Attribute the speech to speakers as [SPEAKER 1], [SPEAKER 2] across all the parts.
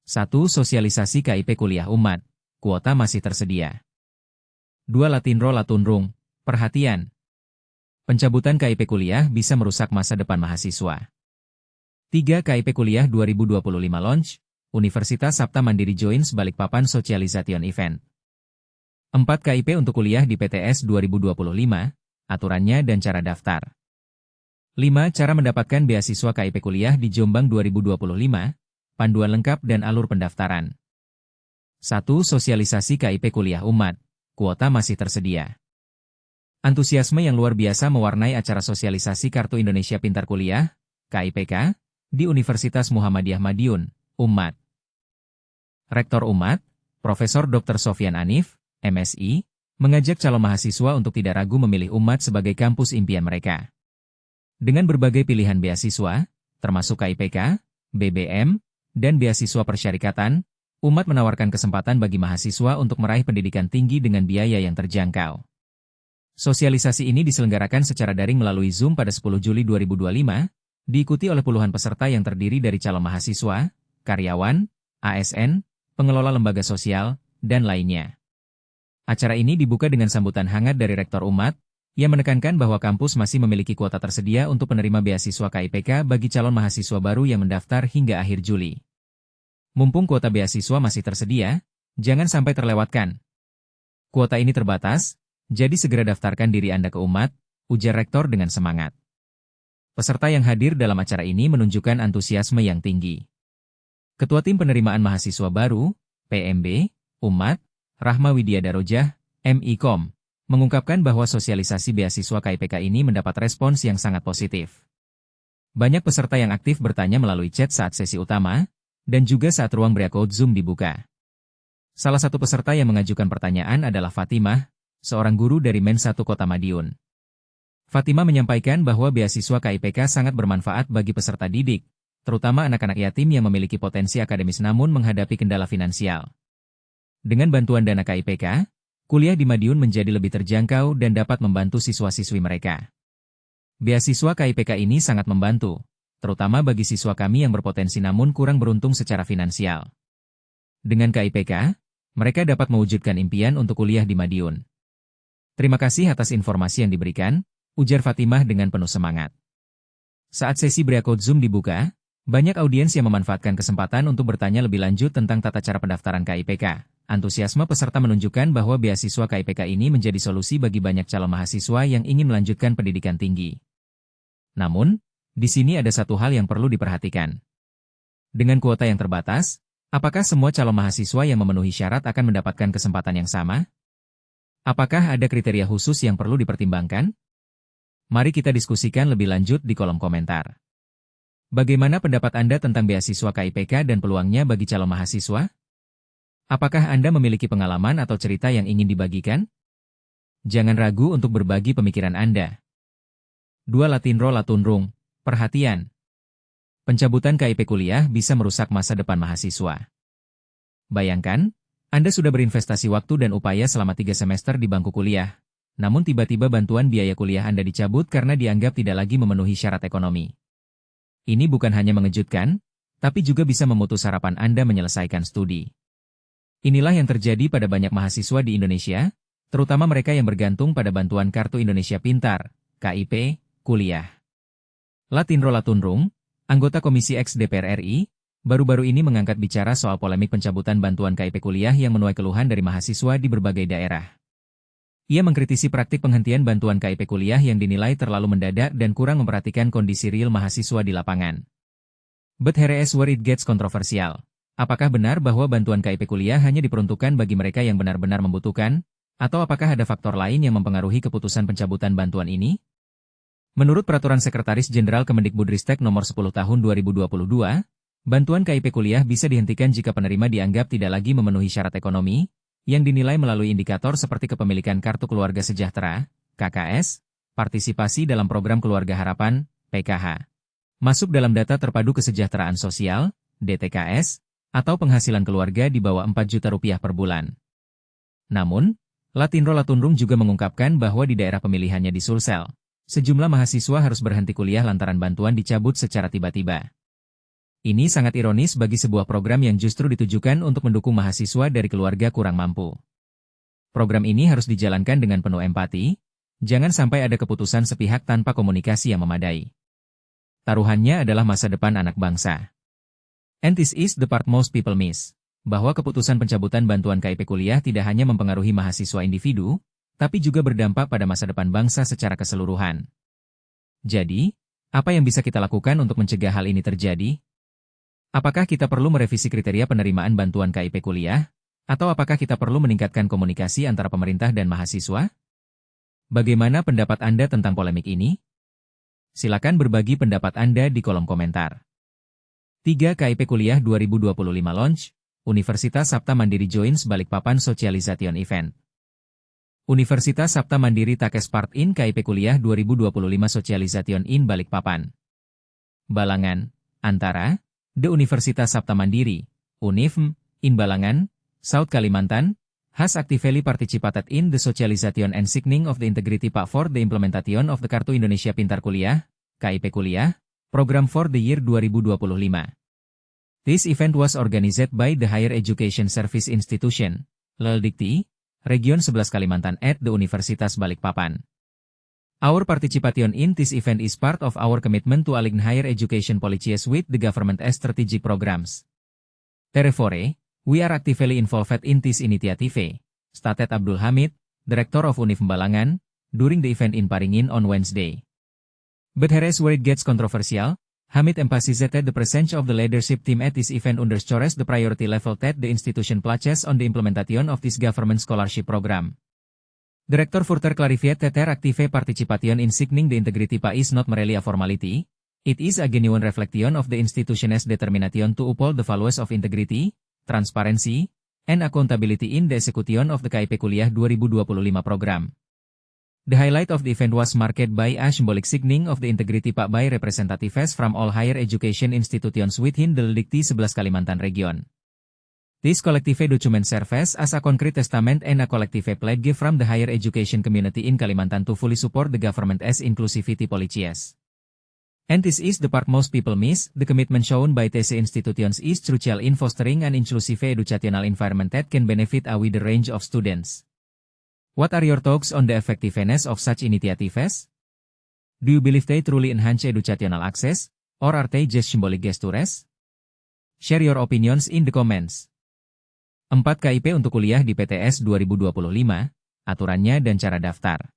[SPEAKER 1] 1. Sosialisasi KIP kuliah umat. Kuota masih tersedia. 2. Latinro Latunrung. Perhatian. Pencabutan KIP kuliah bisa merusak masa depan mahasiswa. 3. KIP kuliah 2025 launch. Universitas Sabta Mandiri Joins Balikpapan Sosialisation Event. 4. KIP untuk kuliah di PTS 2025. Aturannya dan cara daftar. 5. Cara mendapatkan beasiswa KIP kuliah di Jombang 2025. Panduan lengkap dan alur pendaftaran. 1. Sosialisasi KIP kuliah umat. Kuota masih tersedia. Antusiasme yang luar biasa mewarnai acara sosialisasi Kartu Indonesia Pintar Kuliah, KIPK, di Universitas Muhammadiyah Madiun, Umat. Rektor Umat, Profesor Dr. Sofyan Anif, MSI, mengajak calon mahasiswa untuk tidak ragu memilih Umat sebagai kampus impian mereka. Dengan berbagai pilihan beasiswa, termasuk KIPK, BBM, dan beasiswa persyarikatan, Umat menawarkan kesempatan bagi mahasiswa untuk meraih pendidikan tinggi dengan biaya yang terjangkau. Sosialisasi ini diselenggarakan secara daring melalui Zoom pada 10 Juli 2025, diikuti oleh puluhan peserta yang terdiri dari calon mahasiswa, karyawan, ASN, pengelola lembaga sosial, dan lainnya. Acara ini dibuka dengan sambutan hangat dari Rektor Umat, yang menekankan bahwa kampus masih memiliki kuota tersedia untuk penerima beasiswa KIPK bagi calon mahasiswa baru yang mendaftar hingga akhir Juli. Mumpung kuota beasiswa masih tersedia, jangan sampai terlewatkan. Kuota ini terbatas, jadi segera daftarkan diri Anda ke Umat, ujar Rektor dengan semangat. Peserta yang hadir dalam acara ini menunjukkan antusiasme yang tinggi. Ketua Tim Penerimaan Mahasiswa Baru, PMB, Umat, Rahma Widya Darojah, MIKOM, mengungkapkan bahwa sosialisasi beasiswa KIPK ini mendapat respons yang sangat positif. Banyak peserta yang aktif bertanya melalui chat saat sesi utama, dan juga saat ruang breakout Zoom dibuka. Salah satu peserta yang mengajukan pertanyaan adalah Fatimah, seorang guru dari Men 1 Kota Madiun. Fatimah menyampaikan bahwa beasiswa KIPK sangat bermanfaat bagi peserta didik, terutama anak-anak yatim yang memiliki potensi akademis namun menghadapi kendala finansial. Dengan bantuan dana KIPK, kuliah di Madiun menjadi lebih terjangkau dan dapat membantu siswa-siswi mereka. Beasiswa KIPK ini sangat membantu, terutama bagi siswa kami yang berpotensi namun kurang beruntung secara finansial. Dengan KIPK, mereka dapat mewujudkan impian untuk kuliah di Madiun. Terima kasih atas informasi yang diberikan, ujar Fatimah dengan penuh semangat. Saat sesi breakout Zoom dibuka, banyak audiens yang memanfaatkan kesempatan untuk bertanya lebih lanjut tentang tata cara pendaftaran KIPK. Antusiasme peserta menunjukkan bahwa beasiswa KIPK ini menjadi solusi bagi banyak calon mahasiswa yang ingin melanjutkan pendidikan tinggi. Namun, di sini ada satu hal yang perlu diperhatikan. Dengan kuota yang terbatas, apakah semua calon mahasiswa yang memenuhi syarat akan mendapatkan kesempatan yang sama? Apakah ada kriteria khusus yang perlu dipertimbangkan? Mari kita diskusikan lebih lanjut di kolom komentar. Bagaimana pendapat Anda tentang beasiswa KIPK dan peluangnya bagi calon mahasiswa? Apakah Anda memiliki pengalaman atau cerita yang ingin dibagikan? Jangan ragu untuk berbagi pemikiran Anda. 2. Latinro Latunrung. Perhatian. Pencabutan KIP kuliah bisa merusak masa depan mahasiswa. Bayangkan, Anda sudah berinvestasi waktu dan upaya selama 3 semester di bangku kuliah, namun tiba-tiba bantuan biaya kuliah Anda dicabut karena dianggap tidak lagi memenuhi syarat ekonomi. Ini bukan hanya mengejutkan, tapi juga bisa memutus harapan Anda menyelesaikan studi. Inilah yang terjadi pada banyak mahasiswa di Indonesia, terutama mereka yang bergantung pada bantuan Kartu Indonesia Pintar, KIP, kuliah. Latinro Latunrung, anggota Komisi X DPR RI, baru-baru ini mengangkat bicara soal polemik pencabutan bantuan KIP kuliah yang menuai keluhan dari mahasiswa di berbagai daerah. Ia mengkritisi praktik penghentian bantuan KIP kuliah yang dinilai terlalu mendadak dan kurang memperhatikan kondisi real mahasiswa di lapangan. But here is where it gets kontroversial. Apakah benar bahwa bantuan KIP kuliah hanya diperuntukkan bagi mereka yang benar-benar membutuhkan, atau apakah ada faktor lain yang mempengaruhi keputusan pencabutan bantuan ini? Menurut Peraturan Sekretaris Jenderal Kemendikbudristek Nomor 10 Tahun 2022, bantuan KIP kuliah bisa dihentikan jika penerima dianggap tidak lagi memenuhi syarat ekonomi, yang dinilai melalui indikator seperti kepemilikan Kartu Keluarga Sejahtera, KKS, partisipasi dalam Program Keluarga Harapan, PKH, masuk dalam Data Terpadu Kesejahteraan Sosial, DTKS, atau penghasilan keluarga di bawah Rp4 juta per bulan. Namun, Latinro Latunrung juga mengungkapkan bahwa di daerah pemilihannya di Sulsel, sejumlah mahasiswa harus berhenti kuliah lantaran bantuan dicabut secara tiba-tiba. Ini sangat ironis bagi sebuah program yang justru ditujukan untuk mendukung mahasiswa dari keluarga kurang mampu. Program ini harus dijalankan dengan penuh empati, jangan sampai ada keputusan sepihak tanpa komunikasi yang memadai. Taruhannya adalah masa depan anak bangsa. And this is the part most people miss, bahwa keputusan pencabutan bantuan KIP kuliah tidak hanya mempengaruhi mahasiswa individu, tapi juga berdampak pada masa depan bangsa secara keseluruhan. Jadi, apa yang bisa kita lakukan untuk mencegah hal ini terjadi? Apakah kita perlu merevisi kriteria penerimaan bantuan KIP kuliah? Atau apakah kita perlu meningkatkan komunikasi antara pemerintah dan mahasiswa? Bagaimana pendapat Anda tentang polemik ini? Silakan berbagi pendapat Anda di kolom komentar. 3. KIP Kuliah 2025 Launch, Universitas Sabta Mandiri Joins Balikpapan Socialization Event. Universitas Sabta Mandiri takes part in KIP Kuliah 2025 Socialization in Balikpapan. Balangan, antara The Universitas Sabta Mandiri, UNIFM, in Balangan, South Kalimantan, has actively participated in the socialization and signing of the integrity pack for the implementation of the Kartu Indonesia Pintar Kuliah, KIP Kuliah, program for the year 2025. This event was organized by the Higher Education Service Institution, LELDIKTI, Region 11 Kalimantan at the Universitas Balikpapan. Our participation in this event is part of our commitment to align higher education policies with the government's strategic programs. Therefore, we are actively involved in this initiative, stated Abdul Hamid, Director of UNIFM Balangan, during the event in Paringin on Wednesday. But here's where it gets controversial. Hamid emphasized the presence of the leadership team at this event underscores the priority level that the institution places on the implementation of this government scholarship program. Director further clarified that their active participation in signing the integrity pack is not merely a formality, it is a genuine reflection of the institution's determination to uphold the values of integrity, transparency, and accountability in the execution of the KIP Kuliah 2025 program. The highlight of the event was marked by a symbolic signing of the integrity pack by representatives from all higher education institutions within the LELDIKTI 11 Kalimantan region. This collective document serves as a concrete testament and a collective pledge from the higher education community in Kalimantan to fully support the government's inclusivity policies. And this is the part most people miss. The commitment shown by TC institutions is crucial in fostering an inclusive educational environment that can benefit a wider range of students. What are your thoughts on the effectiveness of such initiatives? Do you believe they truly enhance educational access, or are they just symbolic gestures? Share your opinions in the comments. 4 KIP untuk kuliah di PTS 2025, aturannya dan cara daftar.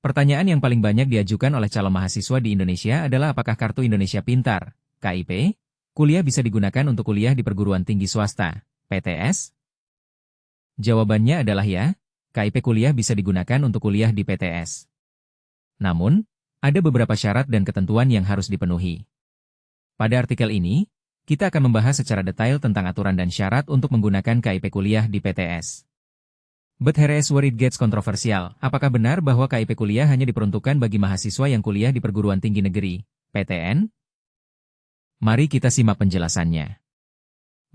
[SPEAKER 1] Pertanyaan yang paling banyak diajukan oleh calon mahasiswa di Indonesia adalah apakah Kartu Indonesia Pintar, KIP, kuliah bisa digunakan untuk kuliah di perguruan tinggi swasta, PTS? Jawabannya adalah ya, KIP kuliah bisa digunakan untuk kuliah di PTS. Namun, ada beberapa syarat dan ketentuan yang harus dipenuhi. Pada artikel ini, kita akan membahas secara detail tentang aturan dan syarat untuk menggunakan KIP kuliah di PTS. But here is where it gets controversial. Apakah benar bahwa KIP kuliah hanya diperuntukkan bagi mahasiswa yang kuliah di perguruan tinggi negeri, PTN? Mari kita simak penjelasannya.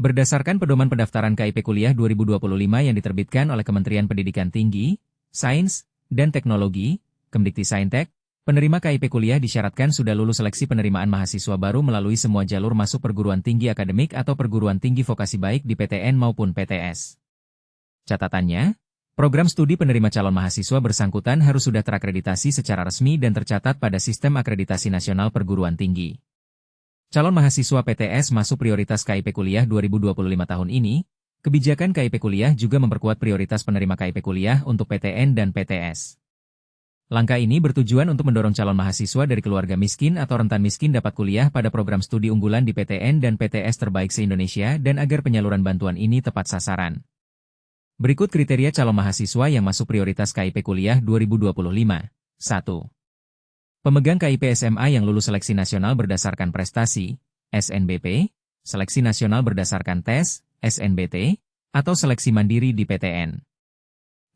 [SPEAKER 1] Berdasarkan pedoman pendaftaran KIP kuliah 2025 yang diterbitkan oleh Kementerian Pendidikan Tinggi, Sains, dan Teknologi, Kemdikti-Saintek, penerima KIP kuliah disyaratkan sudah lulus seleksi penerimaan mahasiswa baru melalui semua jalur masuk perguruan tinggi akademik atau perguruan tinggi vokasi baik di PTN maupun PTS. Catatannya, program studi penerima calon mahasiswa bersangkutan harus sudah terakreditasi secara resmi dan tercatat pada Sistem Akreditasi Nasional Perguruan Tinggi. Calon mahasiswa PTS masuk prioritas KIP kuliah 2025 tahun ini. Kebijakan KIP kuliah juga memperkuat prioritas penerima KIP kuliah untuk PTN dan PTS. Langkah ini bertujuan untuk mendorong calon mahasiswa dari keluarga miskin atau rentan miskin dapat kuliah pada program studi unggulan di PTN dan PTS terbaik se-Indonesia dan agar penyaluran bantuan ini tepat sasaran. Berikut kriteria calon mahasiswa yang masuk prioritas KIP kuliah 2025. 1. Pemegang KIP SMA yang lulus seleksi nasional berdasarkan prestasi, SNBP, seleksi nasional berdasarkan tes, SNBT, atau seleksi mandiri di PTN.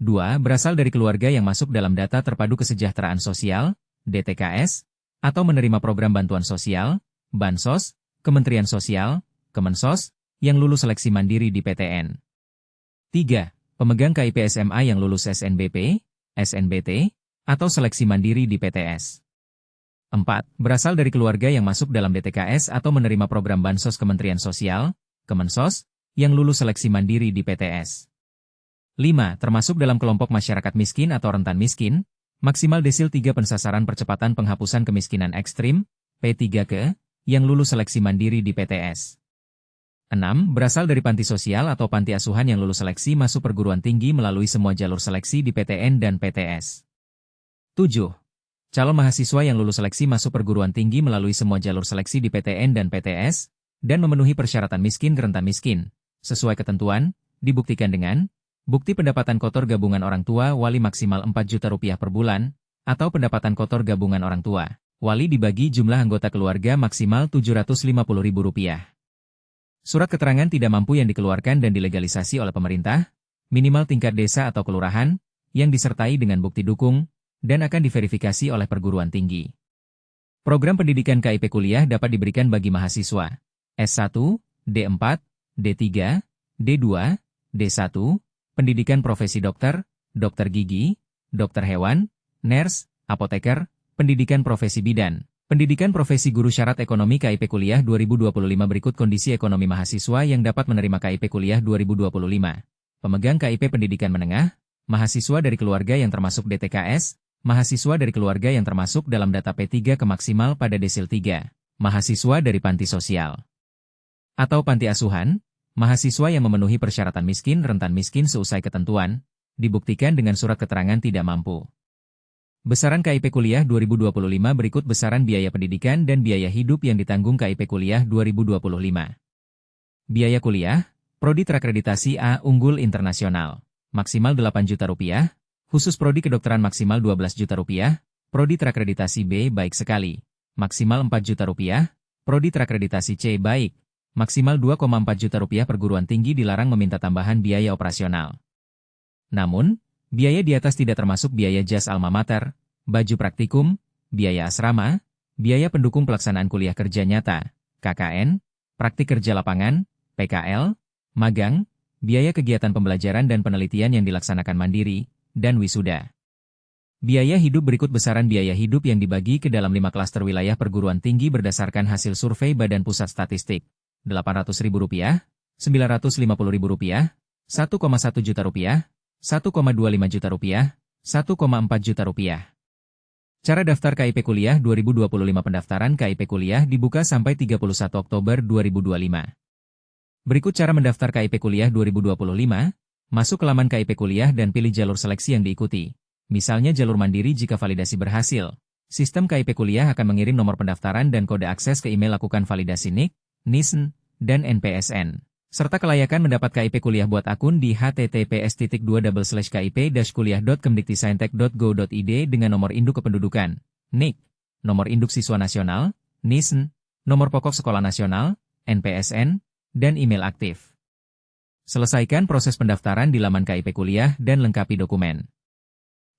[SPEAKER 1] 2. Berasal dari keluarga yang masuk dalam data terpadu kesejahteraan sosial, DTKS, atau menerima program bantuan sosial, Bansos, Kementerian Sosial, Kemensos, yang lulus seleksi mandiri di PTN. 3. Pemegang KIP SMA yang lulus SNBP, SNBT, atau seleksi mandiri di PTS. 4. Berasal dari keluarga yang masuk dalam DTKS atau menerima program Bansos Kementerian Sosial, Kemensos, yang lulus seleksi mandiri di PTS. 5. Termasuk dalam kelompok masyarakat miskin atau rentan miskin, maksimal desil 3 pensasaran percepatan penghapusan kemiskinan ekstrim, P3K, yang lulus seleksi mandiri di PTS. 6. Berasal dari panti sosial atau panti asuhan yang lulus seleksi masuk perguruan tinggi melalui semua jalur seleksi di PTN dan PTS. 7. Calon mahasiswa yang lulus seleksi masuk perguruan tinggi melalui semua jalur seleksi di PTN dan PTS, dan memenuhi persyaratan miskin rentan miskin, sesuai ketentuan, dibuktikan dengan bukti pendapatan kotor gabungan orang tua wali maksimal Rp4.000.000 per bulan, atau pendapatan kotor gabungan orang tua wali dibagi jumlah anggota keluarga maksimal Rp750.000. Surat keterangan tidak mampu yang dikeluarkan dan dilegalisasi oleh pemerintah, minimal tingkat desa atau kelurahan, yang disertai dengan bukti dukung, dan akan diverifikasi oleh perguruan tinggi. Program pendidikan KIP kuliah dapat diberikan bagi mahasiswa S1, D4, D3, D2, D1, pendidikan profesi dokter, dokter gigi, dokter hewan, nurse, apoteker, pendidikan profesi bidan, pendidikan profesi guru syarat ekonomi KIP kuliah 2025 berikut kondisi ekonomi mahasiswa yang dapat menerima KIP kuliah 2025. Pemegang KIP pendidikan menengah, mahasiswa dari keluarga yang termasuk DTKS, mahasiswa dari keluarga yang termasuk dalam data P3 ke maksimal pada desil 3, mahasiswa dari panti sosial atau panti asuhan, mahasiswa yang memenuhi persyaratan miskin rentan miskin seusai ketentuan, dibuktikan dengan surat keterangan tidak mampu. Besaran KIP kuliah 2025 berikut besaran biaya pendidikan dan biaya hidup yang ditanggung KIP kuliah 2025. Biaya kuliah, Prodi terakreditasi A Unggul Internasional, maksimal Rp8.000.000, khusus Prodi Kedokteran maksimal Rp12.000.000, Prodi terakreditasi B Baik Sekali, maksimal Rp4.000.000, Prodi terakreditasi C Baik, maksimal Rp2.400.000 perguruan tinggi dilarang meminta tambahan biaya operasional. Namun, biaya di atas tidak termasuk biaya jas alma mater, baju praktikum, biaya asrama, biaya pendukung pelaksanaan kuliah kerja nyata, KKN, praktik kerja lapangan, PKL, magang, biaya kegiatan pembelajaran dan penelitian yang dilaksanakan mandiri, dan wisuda. Biaya hidup berikut besaran biaya hidup yang dibagi ke dalam 5 klaster wilayah perguruan tinggi berdasarkan hasil survei Badan Pusat Statistik. Rp800.000, Rp950.000, Rp1,1 juta, Rp1,25 juta, Rp1,4 juta. Cara daftar KIP kuliah 2025. Pendaftaran KIP kuliah dibuka sampai 31 Oktober 2025. Berikut cara mendaftar KIP kuliah 2025. Masuk ke laman KIP kuliah dan pilih jalur seleksi yang diikuti. Misalnya jalur mandiri jika validasi berhasil. Sistem KIP kuliah akan mengirim nomor pendaftaran dan kode akses ke email lakukan validasi NIK, NISN, dan NPSN. Serta kelayakan mendapat KIP kuliah buat akun di https://kip-kuliah.kemdiktisaintek.go.id dengan nomor induk kependudukan, NIK, nomor induk siswa nasional, NISN, nomor pokok sekolah nasional, NPSN, dan email aktif. Selesaikan proses pendaftaran di laman KIP kuliah dan lengkapi dokumen.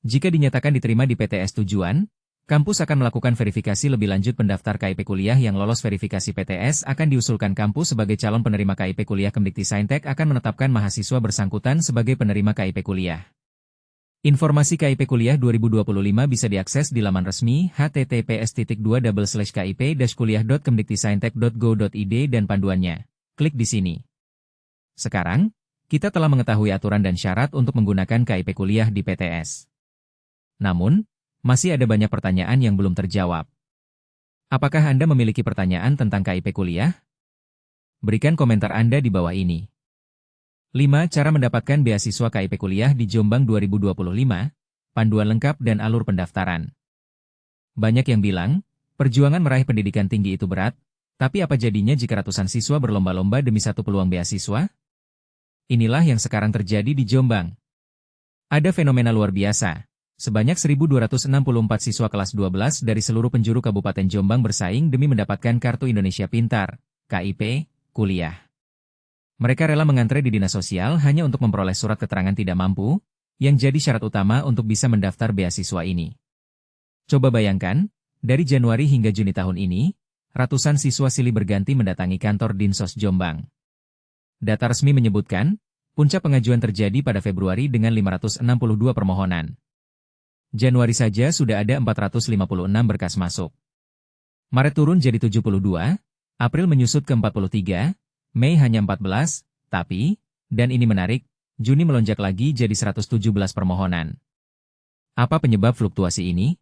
[SPEAKER 1] Jika dinyatakan diterima di PTS tujuan, kampus akan melakukan verifikasi lebih lanjut. Pendaftar KIP kuliah yang lolos verifikasi PTS akan diusulkan kampus sebagai calon penerima KIP kuliah. Kemdiktisaintek akan menetapkan mahasiswa bersangkutan sebagai penerima KIP kuliah. Informasi KIP kuliah 2025 bisa diakses di laman resmi https://kip-kuliah.kemdiktisaintek.go.id dan panduannya. Klik di sini. Sekarang, kita telah mengetahui aturan dan syarat untuk menggunakan KIP kuliah di PTS. Namun, masih ada banyak pertanyaan yang belum terjawab. Apakah Anda memiliki pertanyaan tentang KIP kuliah? Berikan komentar Anda di bawah ini. 5. Cara mendapatkan beasiswa KIP kuliah di Jombang 2025, panduan lengkap dan alur pendaftaran. Banyak yang bilang, perjuangan meraih pendidikan tinggi itu berat, tapi apa jadinya jika ratusan siswa berlomba-lomba demi satu peluang beasiswa? Inilah yang sekarang terjadi di Jombang. Ada fenomena luar biasa. Sebanyak 1.264 siswa kelas 12 dari seluruh penjuru Kabupaten Jombang bersaing demi mendapatkan Kartu Indonesia Pintar, KIP, kuliah. Mereka rela mengantre di dinas sosial hanya untuk memperoleh surat keterangan tidak mampu, yang jadi syarat utama untuk bisa mendaftar beasiswa ini. Coba bayangkan, dari Januari hingga Juni tahun ini, ratusan siswa silih berganti mendatangi kantor Dinsos Jombang. Data resmi menyebutkan, puncak pengajuan terjadi pada Februari dengan 562 permohonan. Januari saja sudah ada 456 berkas masuk. Maret turun jadi 72, April menyusut ke 43, Mei hanya 14, tapi, dan ini menarik, Juni melonjak lagi jadi 117 permohonan. Apa penyebab fluktuasi ini?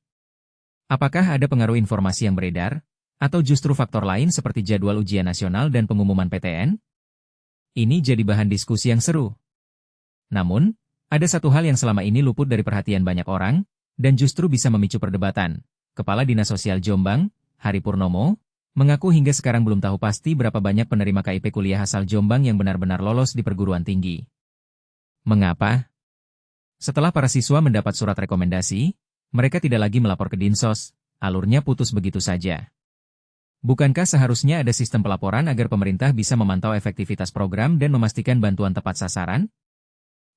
[SPEAKER 1] Apakah ada pengaruh informasi yang beredar, atau justru faktor lain seperti jadwal ujian nasional dan pengumuman PTN? Ini jadi bahan diskusi yang seru. Namun, ada satu hal yang selama ini luput dari perhatian banyak orang, dan justru bisa memicu perdebatan. Kepala Dinas Sosial Jombang, Hari Purnomo, mengaku hingga sekarang belum tahu pasti berapa banyak penerima KIP kuliah asal Jombang yang benar-benar lolos di perguruan tinggi. Mengapa? Setelah para siswa mendapat surat rekomendasi, mereka tidak lagi melapor ke Dinsos, alurnya putus begitu saja. Bukankah seharusnya ada sistem pelaporan agar pemerintah bisa memantau efektivitas program dan memastikan bantuan tepat sasaran?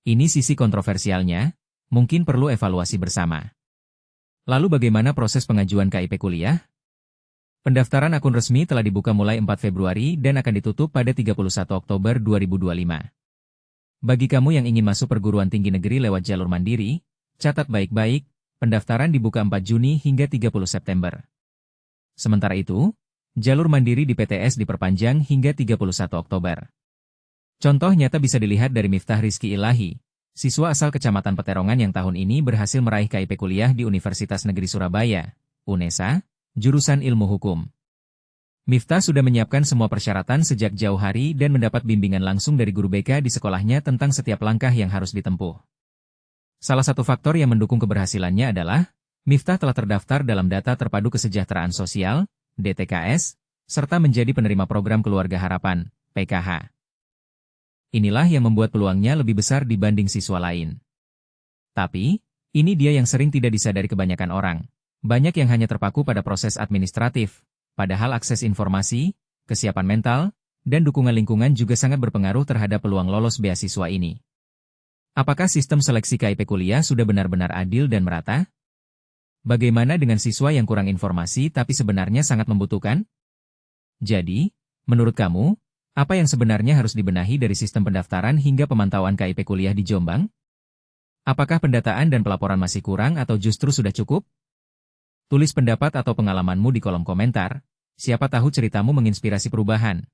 [SPEAKER 1] Ini sisi kontroversialnya, mungkin perlu evaluasi bersama. Lalu bagaimana proses pengajuan KIP kuliah? Pendaftaran akun resmi telah dibuka mulai 4 Februari dan akan ditutup pada 31 Oktober 2025. Bagi kamu yang ingin masuk perguruan tinggi negeri lewat jalur mandiri, catat baik-baik, pendaftaran dibuka 4 Juni hingga 30 September. Sementara itu, jalur mandiri di PTS diperpanjang hingga 31 Oktober. Contoh nyata bisa dilihat dari Miftah Rizky Ilahi, siswa asal Kecamatan Peterongan yang tahun ini berhasil meraih KIP kuliah di Universitas Negeri Surabaya, UNESA, jurusan Ilmu Hukum. Miftah sudah menyiapkan semua persyaratan sejak jauh hari dan mendapat bimbingan langsung dari guru BK di sekolahnya tentang setiap langkah yang harus ditempuh. Salah satu faktor yang mendukung keberhasilannya adalah, Miftah telah terdaftar dalam Data Terpadu Kesejahteraan Sosial, DTKS, serta menjadi penerima program Keluarga Harapan, PKH. Inilah yang membuat peluangnya lebih besar dibanding siswa lain. Tapi, ini dia yang sering tidak disadari kebanyakan orang. Banyak yang hanya terpaku pada proses administratif, padahal akses informasi, kesiapan mental, dan dukungan lingkungan juga sangat berpengaruh terhadap peluang lolos beasiswa ini. Apakah sistem seleksi KIP kuliah sudah benar-benar adil dan merata? Bagaimana dengan siswa yang kurang informasi tapi sebenarnya sangat membutuhkan? Jadi, menurut kamu, apa yang sebenarnya harus dibenahi dari sistem pendaftaran hingga pemantauan KIP kuliah di Jombang? Apakah pendataan dan pelaporan masih kurang atau justru sudah cukup? Tulis pendapat atau pengalamanmu di kolom komentar, siapa tahu ceritamu menginspirasi perubahan.